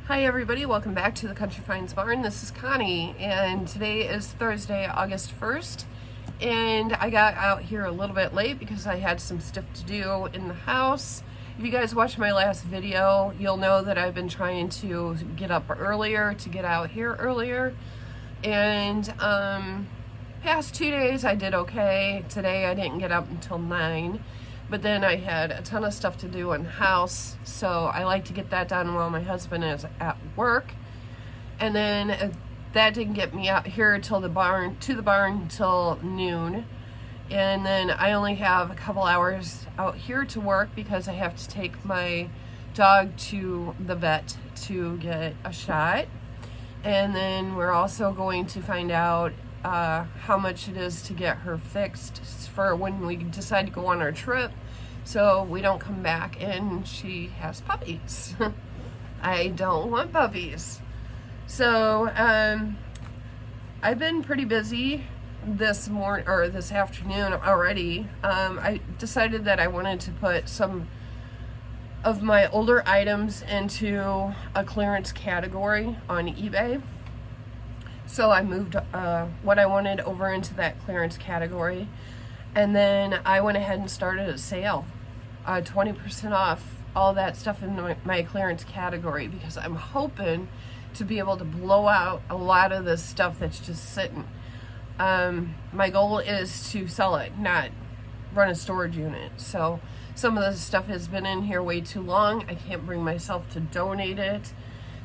Hi everybody, welcome back to the Country Finds Barn. This is Connie, and today is Thursday, August 1st, and I got out here a little bit late because I had some stuff to do in the house. If you guys watched my last video, you'll know that I've been trying to get up earlier, to get out here earlier, and past 2 days I did okay. Today I didn't get up until 9. But then I had a ton of stuff to do in the house, so I like to get that done while my husband is at work. And then that didn't get me out here till the barn till noon. And then I only have a couple hours out here to work because I have to take my dog to the vet to get a shot. And then we're also going to find out how much it is to get her fixed for when we decide to go on our trip, so we don't come back and she has puppies. I don't want puppies. So I've been pretty busy this afternoon already. I decided that I wanted to put some of my older items into a clearance category on eBay. So I moved what I wanted over into that clearance category. And then I went ahead and started a sale, 20% off all that stuff in my clearance category, because I'm hoping to be able to blow out a lot of this stuff that's just sitting. My goal is to sell it, not run a storage unit. So some of this stuff has been in here way too long. I can't bring myself to donate it.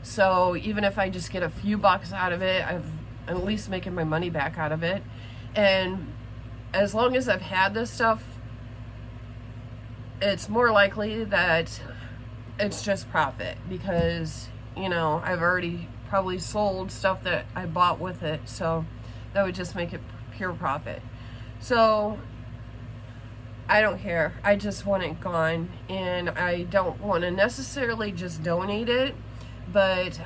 So even if I just get a few bucks out of it, I'm at least making my money back out of it. And as long as I've had this stuff, it's more likely that it's just profit, because, you know, I've already probably sold stuff that I bought with it, so that would just make it pure profit. So I don't care. I just want it gone, and I don't want to necessarily just donate it. But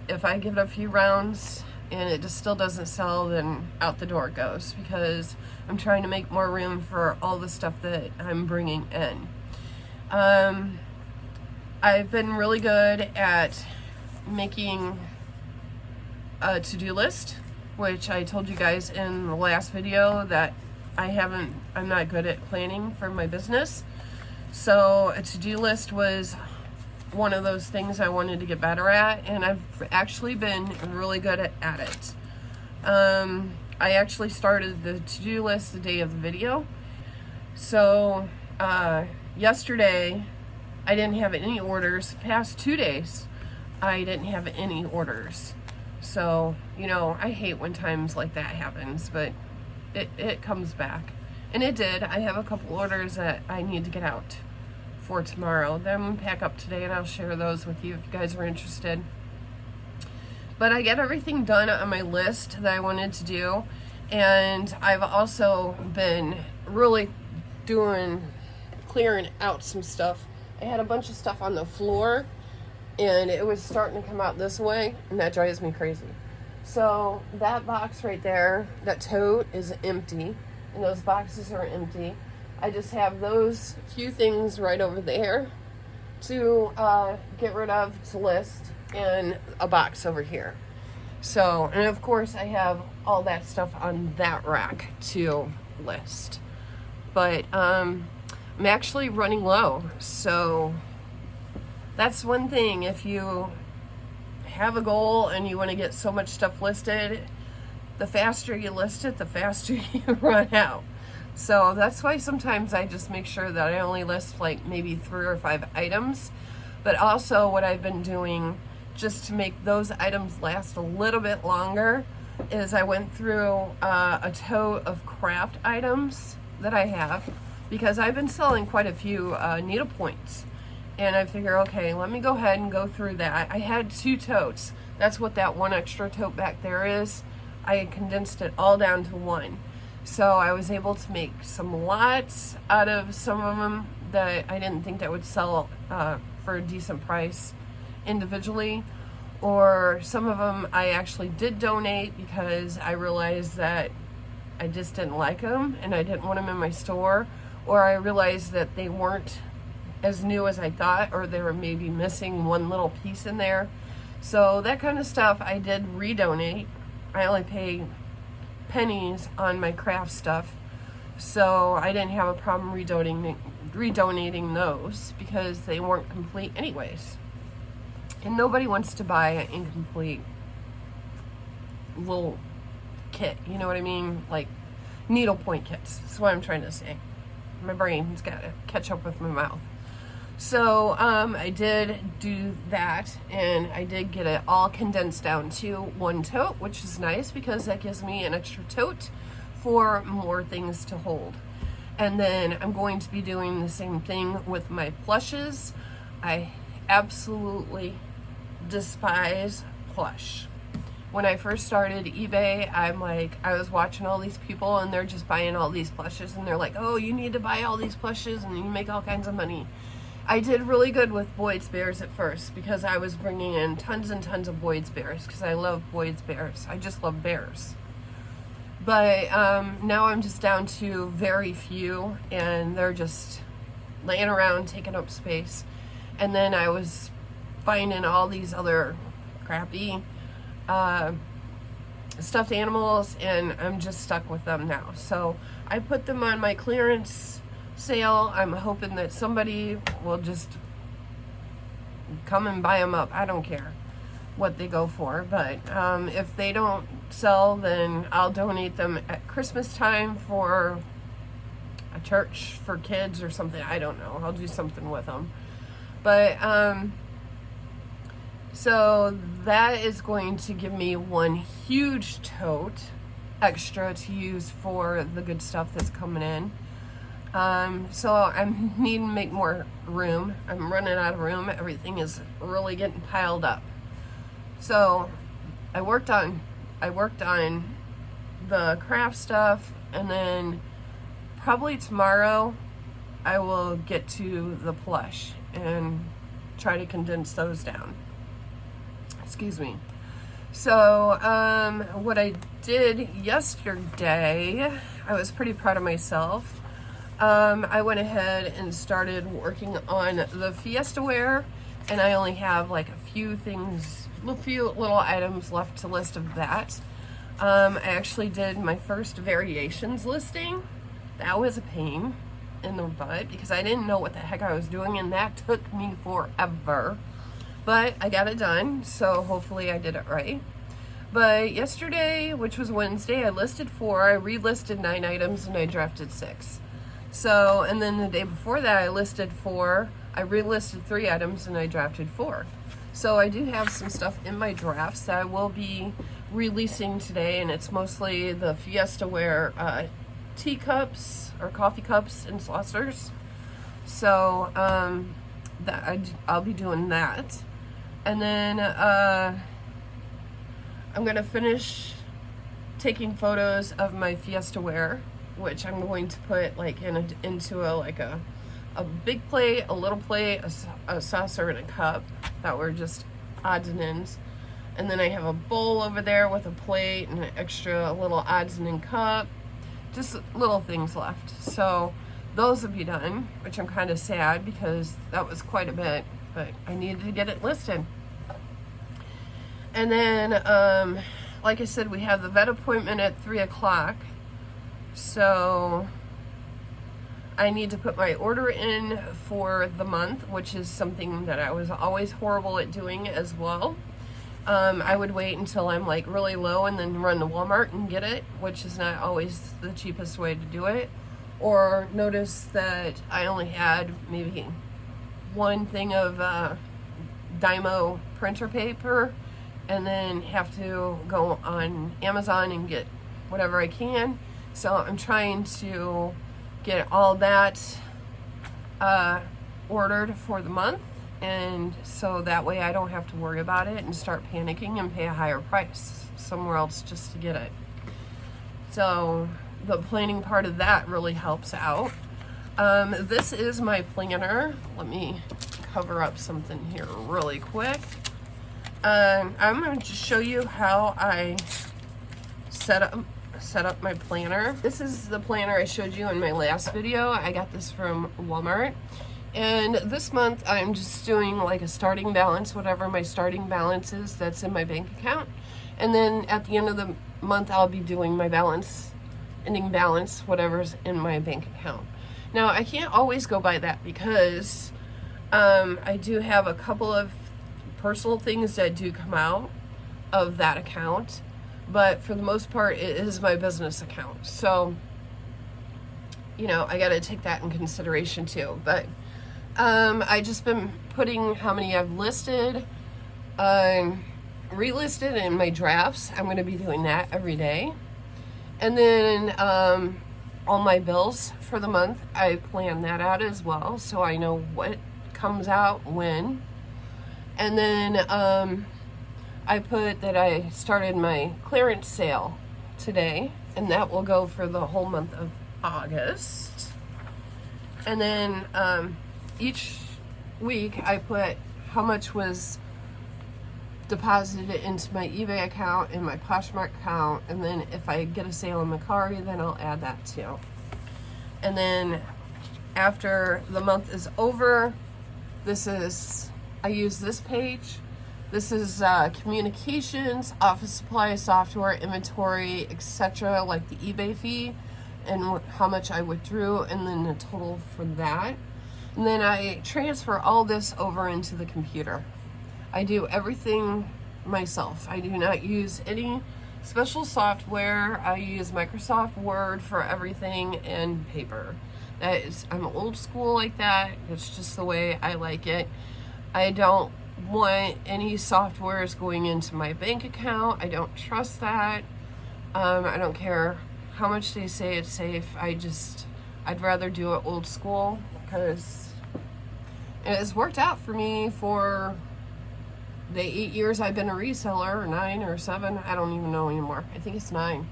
if I give it a few rounds and it just still doesn't sell, then out the door it goes, because I'm trying to make more room for all the stuff that I'm bringing in. I've been really good at making a to-do list, which I told you guys in the last video that I'm not good at planning for my business. So a to-do list was one of those things I wanted to get better at, and I've actually been really good at it. I actually started the to-do list the day of the video. So yesterday I didn't have any orders. Past 2 days I didn't have any orders. So, you know, I hate when times like that happens, but it comes back. And it did. I have a couple orders that I need to get out for tomorrow. Then I'm gonna pack up today and I'll share those with you if you guys are interested. But I get everything done on my list that I wanted to do, and I've also been really clearing out some stuff. I had a bunch of stuff on the floor and it was starting to come out this way, and that drives me crazy. So that box right there, that tote, is empty, and those boxes are empty. I just have those few things right over there to get rid of, to list, and a box over here. So, and of course I have all that stuff on that rack to list. But I'm actually running low, so that's one thing. If you have a goal and you want to get so much stuff listed, the faster you list it, the faster you run out. So that's why sometimes I just make sure that I only list like maybe 3 or 5 items. But also what I've been doing, just to make those items last a little bit longer, is I went through a tote of craft items that I have, because I've been selling quite a few needle points. And I figure, okay, let me go ahead and go through that. I had 2 totes. That's what that one extra tote back there is. I condensed it all down to 1. So I was able to make some lots out of some of them that I didn't think that would sell for a decent price individually. Or some of them I actually did donate because I realized that I just didn't like them and I didn't want them in my store. Or I realized that they weren't as new as I thought, or they were maybe missing one little piece in there. So that kind of stuff I did redonate. I only pay pennies on my craft stuff, so I didn't have a problem redonating those because they weren't complete anyways. And nobody wants to buy an incomplete little kit, you know what I mean? Like needlepoint kits. That's what I'm trying to say. My brain's got to catch up with my mouth. So I did do that, and I did get it all condensed down to one tote, which is nice because that gives me an extra tote for more things to hold. And then I'm going to be doing the same thing with my plushes. I absolutely despise plush. When I first started eBay, I was watching all these people and they're just buying all these plushes, and they're like, oh, you need to buy all these plushes and you make all kinds of money. I did really good with Boyd's Bears at first because I was bringing in tons and tons of Boyd's Bears because I love Boyd's Bears. I just love bears. But now I'm just down to very few, and they're just laying around taking up space. And then I was finding all these other crappy stuffed animals, and I'm just stuck with them now. So I put them on my clearance sale. I'm hoping that somebody will just come and buy them up. I don't care what they go for, but if they don't sell, then I'll donate them at Christmas time for a church for kids or something. I don't know. I'll do something with them. But so that is going to give me one huge tote extra to use for the good stuff that's coming in. So I'm needing to make more room. I'm running out of room. Everything is really getting piled up. So I worked on the craft stuff, and then probably tomorrow I will get to the plush and try to condense those down. Excuse me. So what I did yesterday, I was pretty proud of myself. I went ahead and started working on the Fiesta ware, and I only have like a few little items left to list of that. I actually did my first variations listing. That was a pain in the butt because I didn't know what the heck I was doing, and that took me forever. But I got it done, so hopefully I did it right. But yesterday, which was Wednesday, I listed 4, I relisted 9 items, and I drafted 6. So, and then the day before that, I listed 4, I relisted 3 items, and I drafted 4. So I do have some stuff in my drafts that I will be releasing today, and it's mostly the Fiesta ware teacups or coffee cups and saucers. So I'll be doing that. And then I'm gonna finish taking photos of my Fiesta ware, which I'm going to put like into a big plate, a little plate, a saucer, and a cup that were just odds and ends. And then I have a bowl over there with a plate and an extra little odds and end cup, just little things left. So those will be done, which I'm kind of sad because that was quite a bit, but I needed to get it listed. And then, like I said, we have the vet appointment at 3 o'clock. So I need to put my order in for the month, which is something that I was always horrible at doing as well. I would wait until I'm like really low and then run to Walmart and get it, which is not always the cheapest way to do it. Or notice that I only had maybe one thing of Dymo printer paper, and then have to go on Amazon and get whatever I can. So I'm trying to get all that ordered for the month, and so that way I don't have to worry about it and start panicking and pay a higher price somewhere else just to get it. So the planning part of that really helps out. This is my planner. Let me cover up something here really quick. I'm going to just show you how I set up my planner. This is the planner I showed you in my last video. I got this from Walmart, And this month I'm just doing like a starting balance, whatever my starting balance is that's in my bank account. And then at the end of the month I'll be doing my balance, ending balance, whatever's in my bank account. Now I can't always go by that because I do have a couple of personal things that do come out of that account, but for the most part it is my business account. So, you know, I got to take that in consideration too. But I just been putting how many I've listed, relisted in my drafts. I'm going to be doing that every day. And then all my bills for the month, I plan that out as well, so I know what comes out when. And then I put that I started my clearance sale today, and that will go for the whole month of August. And then each week I put how much was deposited into my eBay account and my Poshmark account, and then if I get a sale on Mercari, then I'll add that too. And then after the month is over, I use this page. This is communications, office supply, software, inventory, etc., like the eBay fee and how much I withdrew, and then the total for that. And then I transfer all this over into the computer. I do everything myself. I do not use any special software. I use Microsoft Word for everything and paper. I'm old school like that. It's just the way I like it. I don't want any softwares going into my bank account. I don't trust that. I don't care how much they say it's safe. I'd rather do it old school because it has worked out for me for the 8 years I've been a reseller, or 9 or 7, I don't even know anymore. I think it's 9.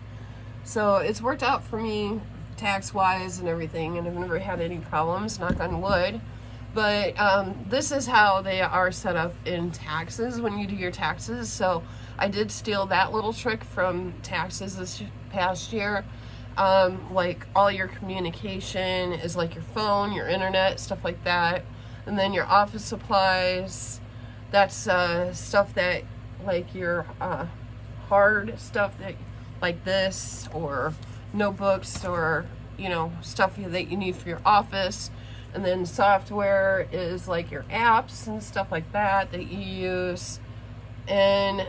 So it's worked out for me tax-wise and everything, and I've never had any problems, knock on wood. But this is how they are set up in taxes when you do your taxes. So I did steal that little trick from taxes this past year. Like all your communication is like your phone, your internet, stuff like that. And then your office supplies, that's stuff that, like your hard stuff that, like this, or notebooks, or, you know, stuff that you need for your office. And then software is like your apps and stuff like that you use. And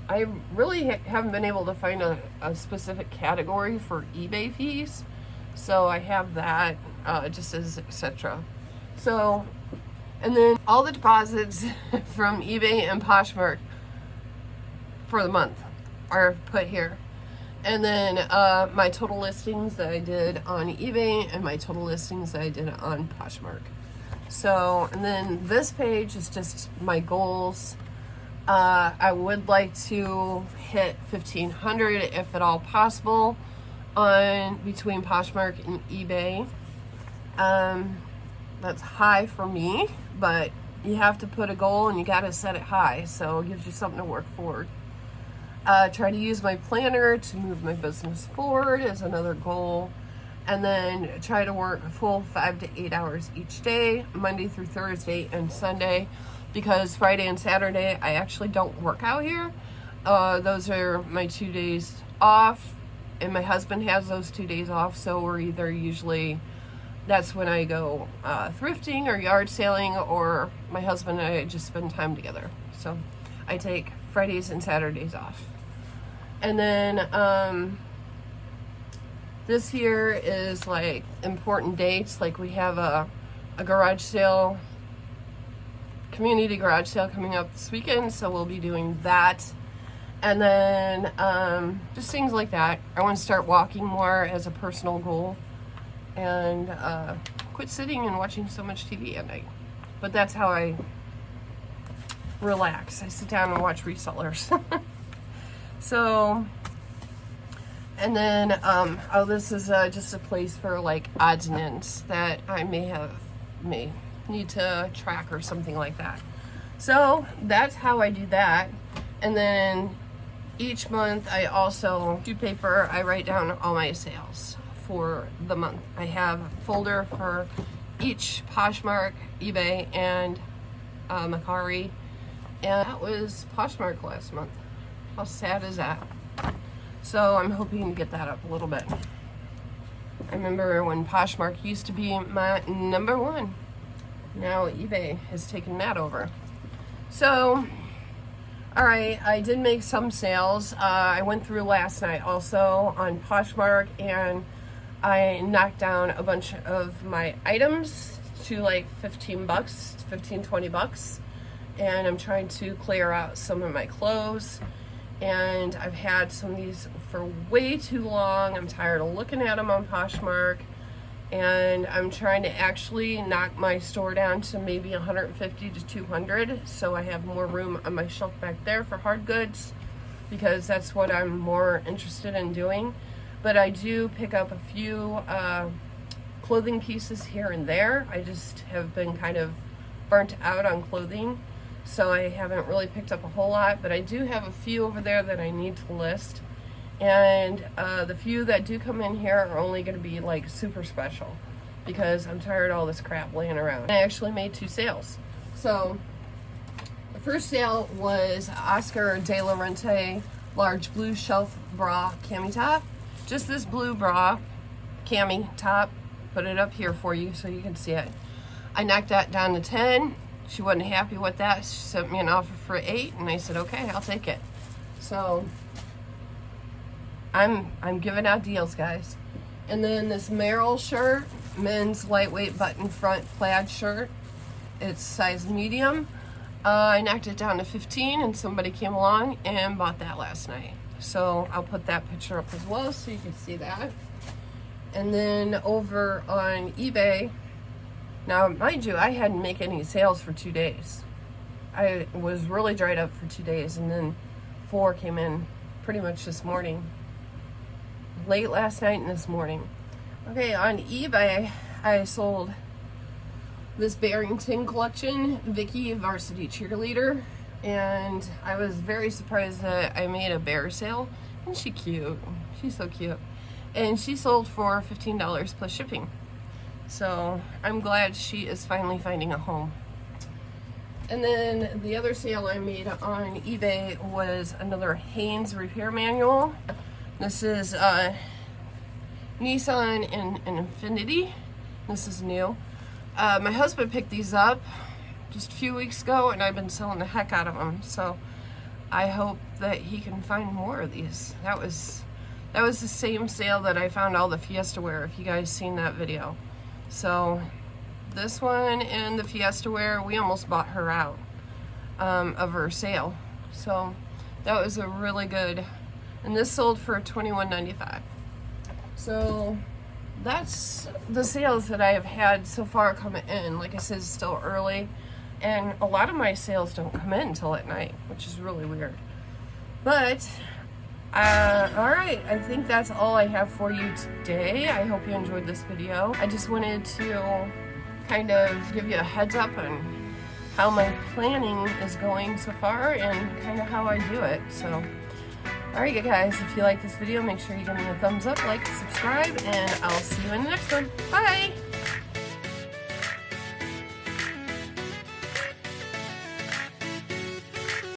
I really haven't been able to find a specific category for eBay fees. So I have that just as etc. So, and then all the deposits from eBay and Poshmark for the month are put here. And then my total listings that I did on eBay and my total listings that I did on Poshmark. So, and then this page is just my goals. I would like to hit 1,500 if at all possible between Poshmark and eBay. That's high for me, but you have to put a goal and you got to set it high, so it gives you something to work for. Try to use my planner to move my business forward is another goal. And then try to work a full 5 to 8 hours each day, Monday through Thursday and Sunday, because Friday and Saturday I actually don't work out here. Those are my 2 days off, and my husband has those 2 days off, so we're either usually, that's when I go thrifting or yard sailing, or my husband and I just spend time together. So I take Fridays and Saturdays off. And then this here is like important dates. Like we have a garage sale, community garage sale coming up this weekend, so we'll be doing that. And then just things like that. I want to start walking more as a personal goal, and quit sitting and watching so much TV at night. But that's how I relax. I sit down and watch resellers. So, and then this is just a place for like odds and ends that I may need to track or something like that. So that's how I do that. And then each month I also do paper. I write down all my sales for the month. I have a folder for each Poshmark, eBay, and Mercari, and that was Poshmark last month. How sad is that? So I'm hoping to get that up a little bit. I remember when Poshmark used to be my #1. Now eBay has taken that over. So, alright, I did make some sales. I went through last night also on Poshmark, and I knocked down a bunch of my items to like 15 bucks, 15, 20 bucks. And I'm trying to clear out some of my clothes. And I've had some of these for way too long. I'm tired of looking at them on Poshmark. And I'm trying to actually knock my store down to maybe 150 to 200, so I have more room on my shelf back there for hard goods, because that's what I'm more interested in doing. But I do pick up a few clothing pieces here and there. I just have been kind of burnt out on clothing, so I haven't really picked up a whole lot, but I do have a few over there that I need to list. And the few that do come in here are only going to be like super special, because I'm tired of all this crap laying around. I actually made 2 sales. So the first sale was Oscar de la Renta large blue shelf bra cami top. Just this blue bra cami top. Put it up here for you so you can see it. I knocked that down to 10. She wasn't happy with that. She sent me an offer for 8, and I said, okay, I'll take it. So I'm giving out deals, guys. And then this Merrell shirt, men's lightweight button front plaid shirt. It's size medium. I knocked it down to 15, and somebody came along and bought that last night. So I'll put that picture up as well so you can see that. And then over on eBay, now mind you, I hadn't made any sales for 2 days. I was really dried up for 2 days, and then 4 came in pretty much this morning. Late last night and this morning. Okay, on eBay, I sold this Barrington collection, Vicky Varsity Cheerleader, and I was very surprised that I made a bear sale. And she's cute. She's so cute. And she sold for $15 plus shipping. So I'm glad she is finally finding a home. And then the other sale I made on eBay was another Hanes repair manual. This is Nissan and Infiniti. This is new. My husband picked these up just a few weeks ago, and I've been selling the heck out of them. So I hope that he can find more of these. That was the same sale that I found all the Fiesta wear, if you guys seen that video. So this one and the Fiesta wear, we almost bought her out of her sale. So that was a really good. And this sold for $21.95. So that's the sales that I have had so far coming in. Like I said, it's still early, and a lot of my sales don't come in until at night, which is really weird. But alright, I think that's all I have for you today. I hope you enjoyed this video. I just wanted to kind of give you a heads up on how my planning is going so far and kind of how I do it. So alright guys, if you like this video, make sure you give me a thumbs up, like, subscribe, and I'll see you in the next one. Bye!